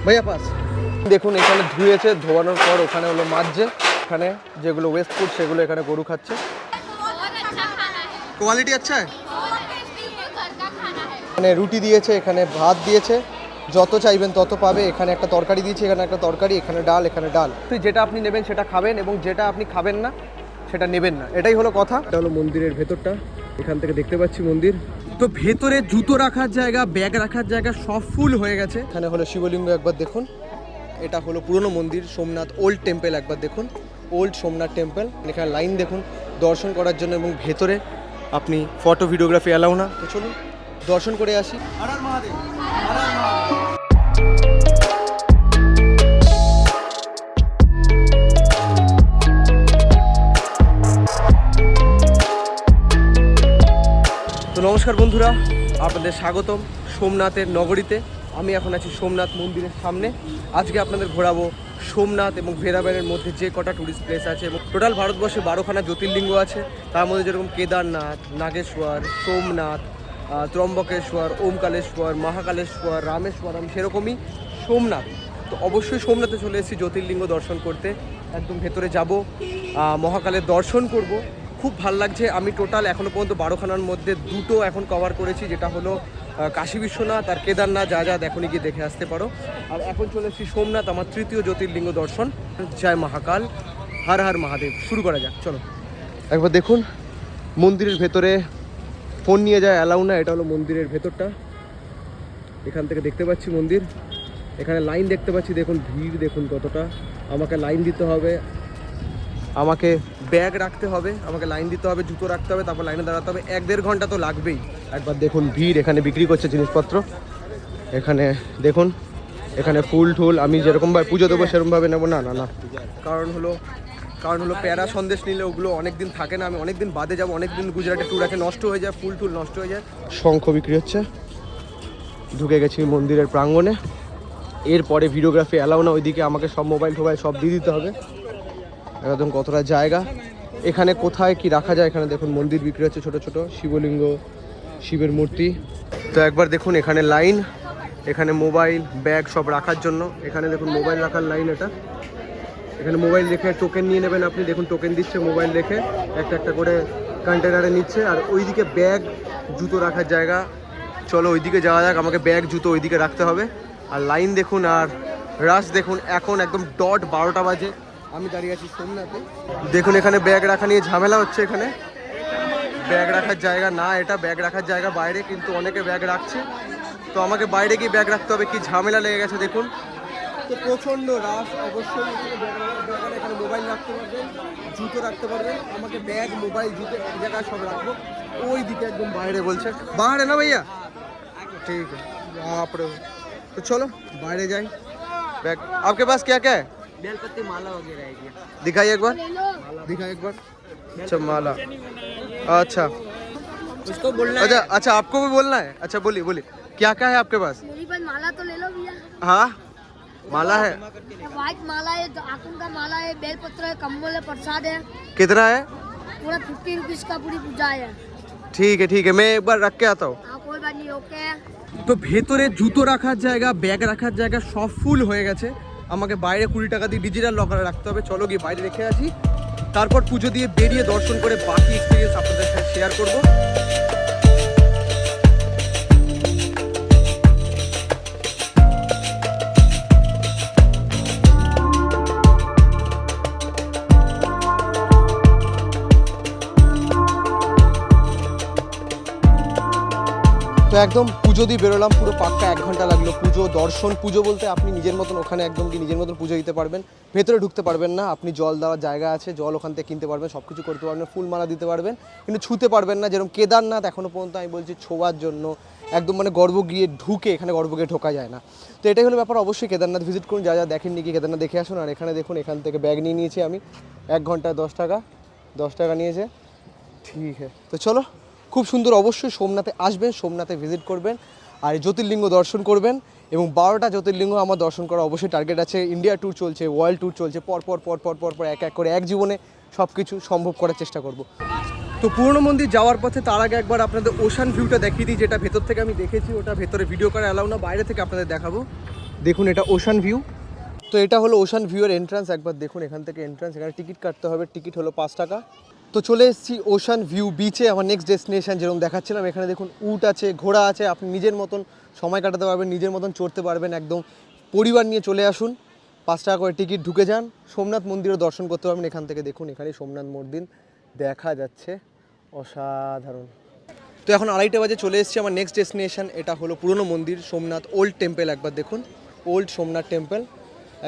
ভাইয়া পাস দেখুন এখানে ধুয়েছে, ধোয়ানোর পর ওখানে হলো মাজছে, এখানে যেগুলো ওয়েস্ট ফুড সেগুলো এখানে গরু খাচ্ছে। কোয়ালিটি আচ্ছা এখানে রুটি দিয়েছে, এখানে ভাত দিয়েছে, যত চাইবেন তত পাবে। এখানে একটা তরকারি দিয়েছে, এখানে একটা তরকারি, এখানে ডাল, এখানে ডাল। তুই যেটা আপনি নেবেন সেটা খাবেন এবং যেটা আপনি খাবেন না সেটা নেবেন না, এটাই হলো কথা। এটা হলো মন্দিরের ভেতরটা, এখান থেকে দেখতে পাচ্ছি মন্দির। তো ভেতরে জুতো রাখার জায়গা, ব্যাগ রাখার জায়গা সব ফুল হয়ে গেছে। এখানে হলো শিবলিঙ্গ, একবার দেখুন। এটা হলো পুরনো মন্দির, সোমনাথ ওল্ড টেম্পল, একবার দেখুন ওল্ড সোমনাথ টেম্পল। এখানে লাইন দেখুন দর্শন করার জন্য, এবং ভেতরে আপনি ফটো ভিডিওগ্রাফি অ্যালাউ না। তো চলুন দর্শন করে আসি। হর হর মহাদেব, হর হর মহাদেব। তো নমস্কার বন্ধুরা, আপনাদের স্বাগতম সোমনাথের নগরীতে। আমি এখন আছি সোমনাথ মন্দিরের সামনে। আজকে আপনাদের ঘোরাবো সোমনাথ এবং ভেরাভেলের মধ্যে যে কটা টুরিস্ট প্লেস আছে, এবং টোটাল ভারতবর্ষে 12খানা জ্যোতির্লিঙ্গ আছে। তার মধ্যে যেরকম কেদারনাথ, নাগেশ্বর, সোমনাথ, ত্রম্বকেশ্বর, ওমকালেশ্বর, মহাকালেশ্বর, রামেশ্বরম, সেরকমই সোমনাথ। তো অবশ্যই সোমনাথে চলে এসেছি জ্যোতির্লিঙ্গ দর্শন করতে। একদম ভেতরে যাব, মহাকালের দর্শন করব। খুব ভাল লাগছে। আমি টোটাল এখনও পর্যন্ত 12খানার মধ্যে দুটো এখন কভার করেছি, যেটা হলো কাশী বিশ্বনাথ আর কেদারনাথ। যা যা দেখুন গিয়ে দেখে আসতে পারো। আর এখন চলে এসেছি সোমনাথ, আমার তৃতীয় জ্যোতির্লিঙ্গ দর্শন। জয় মহাকাল, হর হর মহাদেব। শুরু করা যাক, চলো। একবার দেখুন মন্দিরের ভেতরে ফোন নিয়ে যায় অ্যালাউ না। এটা হলো মন্দিরের ভেতরটা, এখান থেকে দেখতে পাচ্ছি মন্দির। এখানে লাইন দেখতে পাচ্ছি, দেখুন ভিড় দেখুন কতটা। আমাকে লাইন দিতে হবে, আমাকে ব্যাগ রাখতে হবে, আমাকে লাইন দিতে হবে, জুতো রাখতে হবে, তারপর লাইনে দাঁড়াতে হবে। 1-1.5 ঘন্টা তো লাগবেই। একবার দেখুন ভিড়, এখানে বিক্রি করছে জিনিসপত্র। এখানে দেখুন, এখানে ফুল টুল। আমি যেরকমভাবে পুজো দেবো সেরকমভাবে নেবো না, না না। কারণ হলো প্যারা সন্দেশ নিলে ওগুলো অনেক দিন থাকে না। আমি অনেক দিন বাদে যাবো, অনেক দিন গুজরাটে ট্যুর আছে, নষ্ট হয়ে যায়, ফুল টুল নষ্ট হয়ে যায়। শঙ্খ বিক্রি হচ্ছে। ঢুকে গেছি মন্দিরের প্রাঙ্গণে। এরপরে ভিডিওগ্রাফি অ্যালাউ না, ওইদিকে আমাকে সব মোবাইল টোবাইল সব দিয়ে দিতে হবে। একদম কতটা জায়গা, এখানে কোথায় কি রাখা যায়। এখানে দেখুন মন্দির বিক্রি হচ্ছে, ছোট ছোট শিবলিঙ্গ, শিবের মূর্তি। তো একবার দেখুন এখানে লাইন, এখানে মোবাইল ব্যাগ সব রাখার জন্য। এখানে দেখুন মোবাইল রাখার লাইন। এটা এখানে মোবাইল রেখে টোকেন নিয়ে নেবেন আপনি। দেখুন টোকেন দিচ্ছে, মোবাইল রেখে একটা একটা করে কন্টেনারে নিচ্ছে। আর ওইদিকে ব্যাগ জুতো রাখার জায়গা। চলো ওইদিকে যাওয়া যাক, আমাকে ব্যাগ জুতো ওইদিকে রাখতে হবে। আর লাইন দেখুন আর রাশ দেখুন। এখন একদম ডট 12টা বাজে, আমি দাঁড়িয়ে আছি সোমনাথে। দেখুন এখানে ব্যাগ রাখা নিয়ে ঝামেলা হচ্ছে। এখানে ব্যাগ রাখার জায়গা না, এটা ব্যাগ রাখার জায়গা বাইরে, কিন্তু অনেকে ব্যাগ রাখছে। তো আমাকে বাইরে গিয়ে ব্যাগ রাখতে হবে, কি ঝামেলা লেগে গেছে দেখুন। তো প্রচণ্ড রাশ। অবশ্যই এখানে মোবাইল রাখতে পারবেন, জুতো রাখতে পারবেন। আমাকে ব্যাগ মোবাইল জুতো এক জায়গায় সব রাখবো। ওই দিকে একদম বাইরে বলছে, বাইরে না ভাইয়া, ঠিক আছে আপরে। তো চলো বাইরে যাই। बैग आपके पास क्या क्या है? बेलपत्ती माला वगैरह है क्या? दिखाइए एक बार, दिखाइए एक बार। अच्छा माला, अच्छा उसको बोलना अच्छा है। अच्छा आपको भी बोलना है। अच्छा बोलिए बोलिए, क्या क्या है आपके पास? मेरी पास माला तो ले लो भैया। हाँ माला है, व्हाइट माला है, आकुन का माला है, बेलपत्र है, कम्बल है, प्रसाद है। कितना है? पूरा 50 रुपीज का पूरी पूजा है। ठीक है मैं एक बार रख के आता हूँ। हाँ कोई बात नहीं, ओके। তো ভেতরে জুতো রাখার জায়গা, ব্যাগ রাখার জায়গা সব ফুল হয়ে গেছে। আমাকে বাইরে 20 টাকা দিয়ে ডিজিটাল লকারে রাখতে হবে। চলো গিয়ে বাইরে রেখে আসি, তারপর পুজো দিয়ে বেরিয়ে দর্শন করে বাকি এক্সপিরিয়েন্স আপনাদের সাথে শেয়ার করব। তো একদম পুজো দিয়ে বেরোলাম, পুরো পাক্কা 1 ঘন্টা লাগলো। পুজো দর্শন, পুজো বলতে আপনি নিজের মতন ওখানে একদম কি নিজের মতন পুজো দিতে পারবেন। ভেতরে ঢুকতে পারবেন না, আপনি জল দেওয়ার জায়গা আছে, জল ওখান থেকে কিনতে পারবেন, সব কিছু করতে পারবেন, ফুল মালা দিতে পারবেন, কিন্তু ছুতে পারবেন না। যেরকম কেদারনাথ এখনও পর্যন্ত আমি বলছি ছোঁয়ার জন্য একদম মানে গর্ভগৃহে ঢুকে, এখানে গর্ভগৃহে ঢোকা যায় না। তো এটাই হলো ব্যাপার। অবশ্যই কেদারনাথ ভিজিট করুন, যা যা দেখেননি কি কেদারনাথ দেখে আসুন। আর এখানে দেখুন, এখান থেকে ব্যাগ নিয়ে নিয়েছি আমি, 1 ঘন্টায় 10 টাকা নিয়েছে। ঠিক আছে, তো চলো। খুব সুন্দর। অবশ্যই সোমনাথে আসবেন, সোমনাথে ভিজিট করবেন আর জ্যোতির্লিঙ্গ দর্শন করবেন। এবং 12টা জ্যোতির্লিঙ্গ আমার দর্শন করা অবশ্যই টার্গেট আছে। ইন্ডিয়া ট্যুর চলছে, ওয়ার্ল্ড ট্যুর চলছে, পর এক এক করে এক জীবনে সব কিছু সম্ভব করার চেষ্টা করব। তো পুরনো মন্দির যাওয়ার পথে তার আগে একবার আপনাদের ওশান ভিউটা দেখিয়ে দিই, যেটা ভেতর থেকে আমি দেখেছি। ওটা ভেতরে ভিডিও করা অ্যালাউ না, বাইরে থেকে আপনাদের দেখাবো। দেখুন এটা ওশান ভিউ। তো এটা হলো ওশান ভিউয়ের এন্ট্রান্স, একবার দেখুন এখান থেকে এন্ট্রান্স। এখানে টিকিট কাটতে হবে, টিকিট হলো 5 টাকা। তো চলে এসেছি ওশান ভিউ বিচে, আমার নেক্সট ডেস্টিনেশন যেরকম দেখাচ্ছিলাম। এখানে দেখুন উট আছে, ঘোড়া আছে, আপনি নিজের মতন সময় কাটাতে পারবেন, নিজের মতন চড়তে পারবেন। একদম পরিবার নিয়ে চলে আসুন, 5 টাকা করে টিকিট, ঢুকে যান। সোমনাথ মন্দিরও দর্শন করতে পারবেন এখান থেকে। দেখুন এখানে সোমনাথ মন্দির দেখা যাচ্ছে, অসাধারণ। তো এখন 2:30 বাজে, চলে এসেছি আমার নেক্সট ডেস্টিনেশন। এটা হলো পুরনো মন্দির সোমনাথ ওল্ড টেম্পল। একবার দেখুন ওল্ড সোমনাথ টেম্পল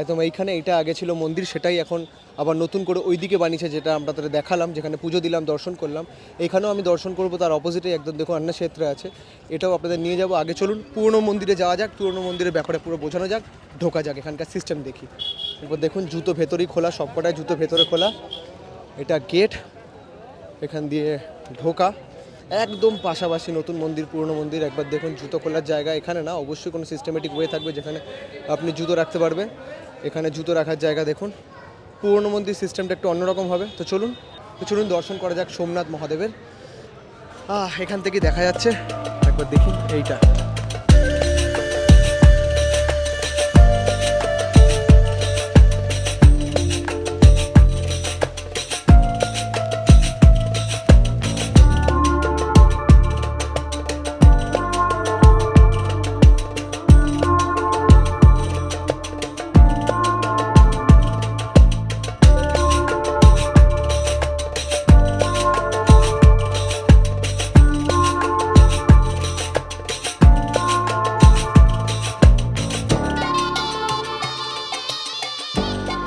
একদম এইখানে। এইটা আগে ছিল মন্দির, সেটাই এখন আবার নতুন করে ওইদিকে বানিয়েছে, যেটা আমরা তাদের দেখালাম, যেখানে পুজো দিলাম, দর্শন করলাম। এখানেও আমি দর্শন করবো, তার অপোজিটে একদম দেখুন অন্নক্ষেত্র আছে, এটাও আপনাদের নিয়ে যাব। আগে চলুন পুরনো মন্দিরে যাওয়া যাক, পুরনো মন্দিরের ব্যাপারে পুরো বোঝানো যাক, ঢোকা যাক, এখানকার সিস্টেম দেখি। এরপর দেখুন জুতো ভেতরেই খোলা, সবকটাই জুতো ভেতরে খোলা। এটা গেট, এখান দিয়ে ঢোকা, একদম পাশাপাশি নতুন মন্দির পুরনো মন্দির। একবার দেখুন জুতো খোলার জায়গা এখানে না, অবশ্যই কোনো সিস্টেমেটিক ওয়ে থাকবে যেখানে আপনি জুতো রাখতে পারবেন। এখানে জুতো রাখার জায়গা দেখুন। পুরনো মন্দির সিস্টেমটা একটু অন্যরকম হবে। তো চলুন দর্শন করা যাক সোমনাথ মহাদেবের। এখান থেকে দেখা যাচ্ছে, একবার দেখি এইটা।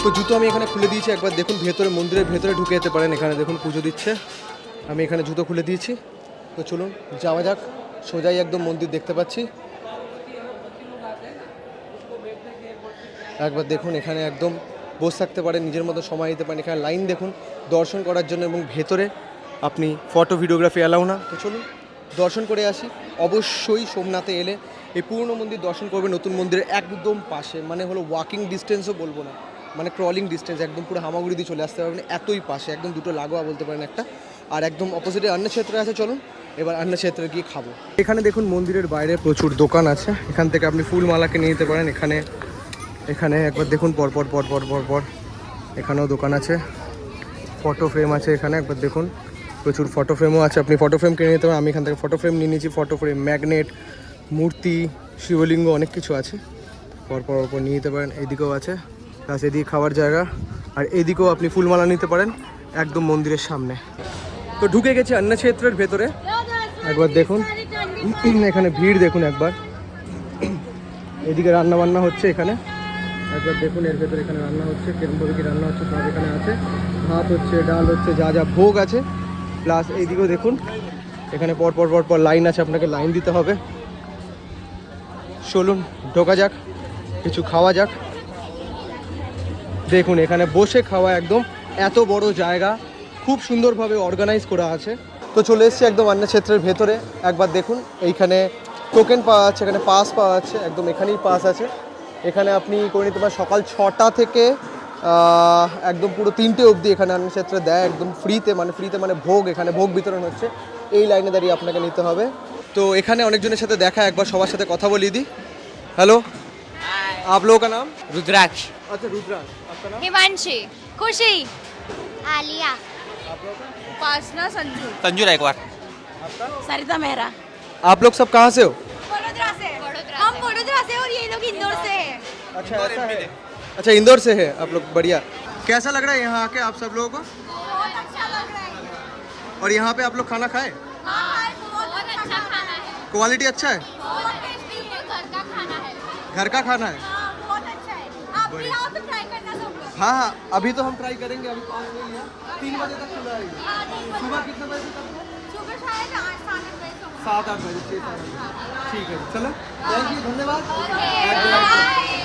তো জুতো আমি এখানে খুলে দিয়েছি, একবার দেখুন ভেতরে, মন্দিরের ভেতরে ঢুকে যেতে পারেন। এখানে দেখুন পুজো দিচ্ছে, আমি এখানে জুতো খুলে দিয়েছি। তো চলুন যাওয়া যাক, সোজাই একদম মন্দির দেখতে পাচ্ছি। একবার দেখুন এখানে একদম বসে থাকতে পারেন, নিজের মতো সময় দিতে পারেন। এখানে লাইন দেখুন দর্শন করার জন্য, এবং ভেতরে আপনি ফটো ভিডিওগ্রাফি অ্যালাউ না। তো চলুন দর্শন করে আসি। অবশ্যই সোমনাথে এলে এই পুরনো মন্দির দর্শন করবে, নতুন মন্দিরের একদম পাশে, মানে হলো ওয়াকিং ডিস্টেন্সও বলবো না, মানে ক্রলিং ডিস্টেন্স, একদম পুরো হামাগুড়ি দিয়ে চলে আসতে পারবেন, এতই পাশে, একদম দুটো লাগোয়া বলতে পারেন একটা। আর একদম অপোজিটে অন্নক্ষেত্র আছে, চলুন এবার অন্নক্ষেত্রে গিয়ে খাবো। এখানে দেখুন মন্দিরের বাইরে প্রচুর দোকান আছে, এখান থেকে আপনি ফুল মালাকে নিয়ে যেতে পারেন। এখানে একবার দেখুন পর এখানেও দোকান আছে, ফটো ফ্রেম আছে এখানে, একবার দেখুন প্রচুর ফটো ফ্রেমও আছে, আপনি ফটো ফ্রেম কিনে নিতে পারেন। আমি এখান থেকে ফটো ফ্রেম নিয়ে নিয়েছি, ফটো ফ্রেম, ম্যাগনেট, মূর্তি, শিবলিঙ্গ, অনেক কিছু আছে, পর নিয়ে নিতে পারেন। এইদিকেও আছে, প্লাস এদিকে খাওয়ার জায়গা, আর এইদিকেও আপনি ফুলমালা নিতে পারেন একদম মন্দিরের সামনে। তো ঢুকে গেছে অন্নক্ষেত্রের ভেতরে, একবার দেখুন এখানে ভিড় দেখুন একবার। এদিকে রান্না বান্না হচ্ছে এখানে, একবার দেখুন এর ভেতরে এখানে রান্না হচ্ছে, কিরমভাবে কি রান্না হচ্ছে সব এখানে আছে। ভাত হচ্ছে, ডাল হচ্ছে, যা যা ভোগ আছে। প্লাস এইদিকেও দেখুন এখানে পর লাইন আছে, আপনাকে লাইন দিতে হবে। চলুন ঢোকা যাক, কিছু খাওয়া যাক। দেখুন এখানে বসে খাওয়া, একদম এত বড় জায়গা, খুব সুন্দরভাবে অর্গানাইজ করা আছে। তো চলে এসেছি একদম অন্নক্ষেত্রের ভেতরে, একবার দেখুন এইখানে টোকেন পাওয়া যাচ্ছে, এখানে পাস পাওয়া যাচ্ছে, একদম এখানেই পাস আছে। এখানে আপনি করে নিতে পারেন সকাল 6টা থেকে একদম পুরো 3টে অবধি এখানে অন্নক্ষেত্রে দেয়, একদম ফ্রিতে মানে ভোগ, এখানে ভোগ বিতরণ হচ্ছে। এই লাইনে দাঁড়িয়ে আপনাকে নিতে হবে। তো এখানে অনেকজনের সাথে দেখা, একবার সবার সাথে কথা বলিয়ে দিই। হ্যালো, आप लोगों का नाम? रुद्राक्ष। अच्छा रुद्राक्ष, आपका नाम? हिमांशी, खुशी, आलिया, आप लोगों का? उपासना, संजू, संजू रायकवार। आपका? सरिता मेहरा। आप लोग सब कहाँ से हो? वडोदरा से। हम वडोदरा से और ये लोग इंदौर से हैं। अच्छा ऐसा है। अच्छा इंदौर से है आप लोग, बढ़िया। कैसा लग रहा है यहाँ आके आप सब लोगों को? बहुत अच्छा लग रहा है। और यहाँ पे आप लोग खाना खाए? हाँ, बहुत अच्छा खाना है। क्वालिटी अच्छा है? बहुत टेस्टी है, घर का खाना है। घर का खाना है? हाँ, बहुत अच्छा है। आप भी आओ तो ट्राई करना सब लोग। हाँ हाँ, अभी तो हम ट्राई करेंगे। अभी 5 नहीं है, 3 बजे तक खुला रहेगा। सुबह कितने बजे तक? सुबह शायद 8-7 बजे तक। 7-8 बजे, 6-7 बजे। ठीक है चलो, थैंक यू, धन्यवाद।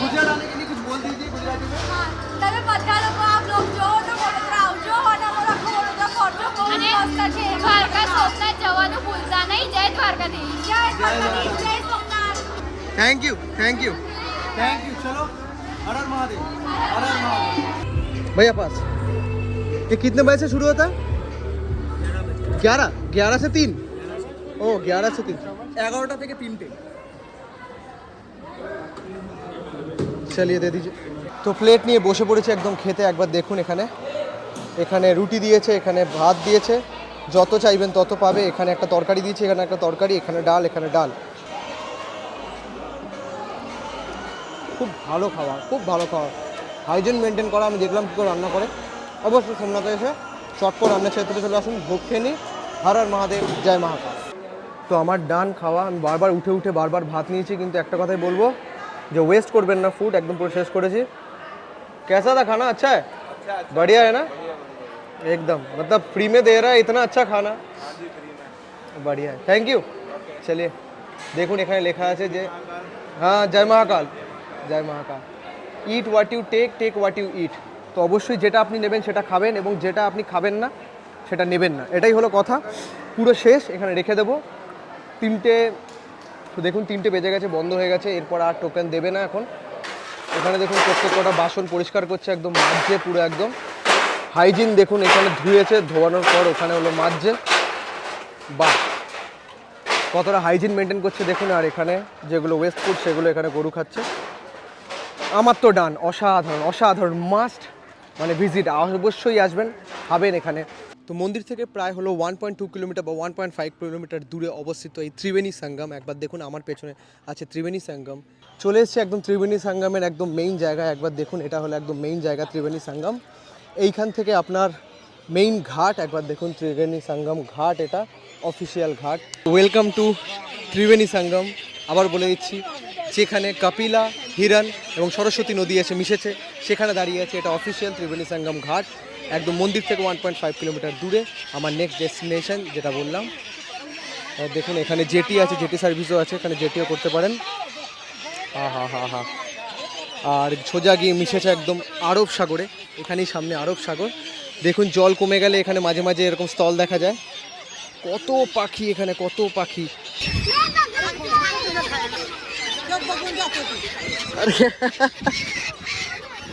गुजरात आने के लिए कुछ बोल दीजिए गुजराती में। તમે બધા લોકો આપ લોગ જો તો વડોદરા આવજો અને અમારો આખો વડોદરા ફરજો, બહુ મસ્ત છે. દ્વારકા સોમનાથ જવાનું ભૂલતા નહીં. જય દ્વારકાધીશ. જય દ્વારકાધીશ. જય સોમનાથ. थैंक यू चलो, हर हर महादेव, हर हर महादेव। भैया पास ये कितने बजे से शुरू होता है? 11 से 3। ओ 11 से 3, 11টা থেকে 3টে। চালিয়ে দিয়ে দিয়েছে। তো প্লেট নিয়ে বসে পড়েছে একদম খেতে। একবার দেখুন এখানে এখানে রুটি দিয়েছে, এখানে ভাত দিয়েছে, যত চাইবেন তত পাবে। এখানে একটা তরকারি দিয়েছে, এখানে একটা তরকারি, এখানে ডাল, এখানে ডাল। খুব ভালো খাবার, খুব ভালো খাবার। হাইজিন মেনটেন করা। আমি দেখলাম কী করে রান্না করে। অবশ্যই সোমনাথে এসে চটপট রান্না ছেড়ে চলে আসুন। ভোগ খেয়ে নিই। হর হর মহাদেব, জয় মহাকাল। তো আমার ডান খাওয়া। আমি বারবার উঠে উঠে বারবার ভাত নিয়েছি, কিন্তু একটা কথাই বলবো যে ওয়েস্ট করবেন না ফুড। একদম পুরো শেষ করেছি। कैसा था खाना? अच्छा है, बढ़िया है ना? एकदम मतलब फ्री में दे रहा है, इतना अच्छा खाना। बढ़िया है, थैंक यू। चलिए দেখুন এখানে লেখা আছে যে হ্যাঁ জয় মহাকাল, জয় Mahakal. Eat what you take, take what you eat. তো অবশ্যই যেটা আপনি নেবেন সেটা খাবেন, এবং যেটা আপনি খাবেন না সেটা নেবেন না, এটাই হলো কথা। পুরো শেষ, এখানে রেখে দেবো। 3টে, দেখুন 3টে বেজে গেছে, বন্ধ হয়ে গেছে। এরপর আর টোকেন দেবে না এখন। এখানে দেখুন প্রত্যেক কটা বাসন পরিষ্কার করছে, একদম মাজছে পুরো একদম হাইজিন। দেখুন এখানে ধুয়েছে, ধোয়ানোর পর ওখানে হলো মাজছে। বাহ, কতটা হাইজিন মেনটেন করছে দেখুন। আর এখানে যেগুলো ওয়েস্ট ফুড সেগুলো এখানে গরু খাচ্ছে। আমার তো ডান, অসাধারণ অসাধারণ, মাস্ট মানে ভিজিট, অবশ্যই আসবেন, খাবেন এখানে। তো মন্দির থেকে প্রায় হলো 1.2 কিলোমিটার বা 1.5 কিলোমিটার দূরে অবস্থিত এই ত্রিবেণী সঙ্গম। একবার দেখুন আমার পেছনে আছে ত্রিবেণী সঙ্গম। চলে এসছে একদম ত্রিবেণী সঙ্গমের একদম মেইন জায়গায়। একবার দেখুন এটা হলো একদম মেইন জায়গা ত্রিবেণী সঙ্গম। এইখান থেকে আপনার মেইন ঘাট। একবার দেখুন ত্রিবেণী সঙ্গম ঘাট, এটা অফিসিয়াল ঘাট। ওয়েলকাম টু ত্রিবেণী সঙ্গম। আবার বলে দিচ্ছি, যেখানে কপিলা, হিরণ এবং সরস্বতী নদী এসে মিশেছে সেখানে দাঁড়িয়ে আছে এটা অফিসিয়াল ত্রিবেণী সঙ্গম ঘাট। একদম মন্দির থেকে 1.5 কিলোমিটার দূরে আমার নেক্সট ডেস্টিনেশন যেটা বললাম। দেখুন এখানে জেটি আছে, জেটি সার্ভিসও আছে, এখানে জেটিও করতে পারেন। হা। আর সোজা গিয়ে মিশেছে একদম আরব সাগরে। এখানেই সামনে আরব সাগর। দেখুন জল কমে গেলে এখানে মাঝে মাঝে এরকম স্থল দেখা যায়। কত পাখি এখানে, কত পাখি।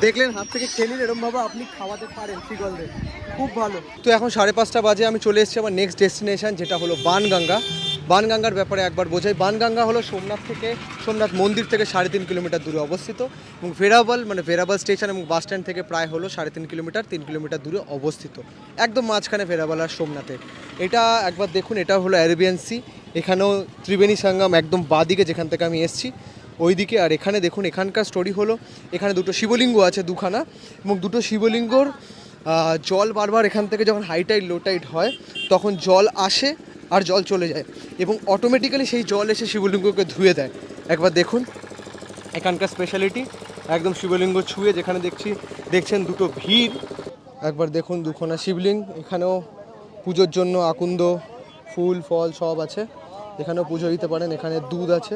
দেখলেন হাত থেকে খেয়ে নিন, এরকমভাবে আপনি খাওয়াতে পারেন ফিগলদের, খুব ভালো। তো এখন 5:30 বাজে, আমি চলে এসেছি আমার নেক্সট ডেস্টিনেশন যেটা হলো বানগঙ্গা। বানগঙ্গার ব্যাপারে একবার বোঝাই। বানগঙ্গা হলো সোমনাথ মন্দির থেকে 3.5 কিলোমিটার দূরে অবস্থিত, এবং ভেরাবল স্টেশন এবং বাস স্ট্যান্ড থেকে প্রায় হলো 3.5 কিলোমিটার 3 কিলোমিটার দূরে অবস্থিত। একদম মাঝখানে ভেরাবল আর সোমনাথে। এটা একবার দেখুন, এটা হলো অ্যারেবিয়ান সি। এখানেও ত্রিবেণী সঙ্গম একদম বাঁদিকে যেখান থেকে আমি এসেছি ওইদিকে। আর এখানে দেখুন এখানকার স্টোরি হলো, এখানে 2টো শিবলিঙ্গ আছে, 2খানা, এবং 2টো শিবলিঙ্গর জল বারবার এখান থেকে যখন হাই টাইড লো টাইড হয় তখন জল আসে আর জল চলে যায়, এবং অটোমেটিক্যালি সেই জল এসে শিবলিঙ্গকে ধুয়ে দেয়। একবার দেখুন এখানকার স্পেশালিটি, একদম শিবলিঙ্গ ছুঁয়ে। যেখানে দেখছেন 2টো ভিড়। একবার দেখুন 2খানা শিবলিঙ্গ। এখানেও পুজোর জন্য আকুন্দ, ফুল ফল সব আছে, এখানেও পুজো দিতে পারেন। এখানে দুধ আছে,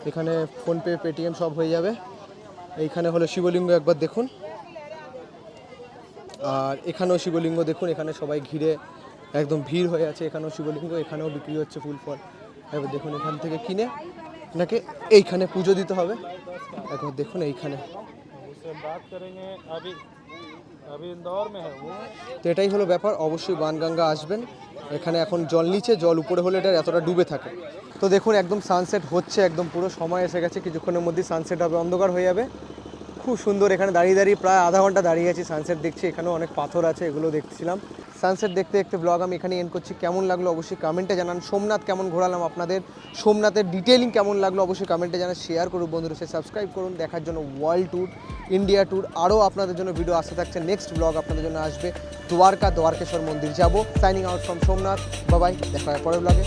এখানে ফোনপে পেটিএম সব হয়ে যাবে। এইখানে হলো শিবলিঙ্গ, একবার দেখুন। আর এখানেও শিবলিঙ্গ দেখুন, এখানে সবাই ঘিরে একদম ভিড় হয়ে আছে। এখানেও শিবলিঙ্গ, এখানেও বিক্রি হচ্ছে ফুল ফল। একবার দেখুন এখান থেকে কিনে নাকি এইখানে পুজো দিতে হবে। একবার দেখুন এইখানে। তো এটাই হলো ব্যাপার। অবশ্যই বানগঙ্গা আসবেন। এখানে এখন জল নিচে, জল উপরে হলে এটা এতটা ডুবে থাকে। তো দেখুন একদম সানসেট হচ্ছে, একদম পুরো সময় এসে গেছে, কিছুক্ষণের মধ্যে সানসেট হবে, অন্ধকার হয়ে যাবে। খুব সুন্দর। এখানে দাঁড়িয়ে প্রায় আধা ঘন্টা দাঁড়িয়ে আছি, সানসেট দেখছি। এখানেও অনেক পাথর আছে, এগুলো দেখছিলাম। সানসেট দেখতে দেখতে ব্লগ আমি এখানে এন্ড করছি। কেমন লাগলো অবশ্যই কমেন্টে জানান। সোমনাথ কেমন ঘোরালাম আপনাদের, সোমনাথের ডিটেইলিং কেমন লাগলো অবশ্যই কমেন্টে জানান। শেয়ার করুন বন্ধুরা, সে সাবস্ক্রাইব করুন দেখার জন্য ওয়ার্ল্ড ট্যুর, ইন্ডিয়া ট্যুর। আরও আপনাদের জন্য ভিডিও আসতে থাকছে। নেক্সট ব্লগ আপনাদের জন্য আসবে দ্বারকেশ্বর মন্দির যাব। সাইনিং আউট ফ্রম সোমনাথ, বাবাই, দেখা হয় পরের ব্লগে।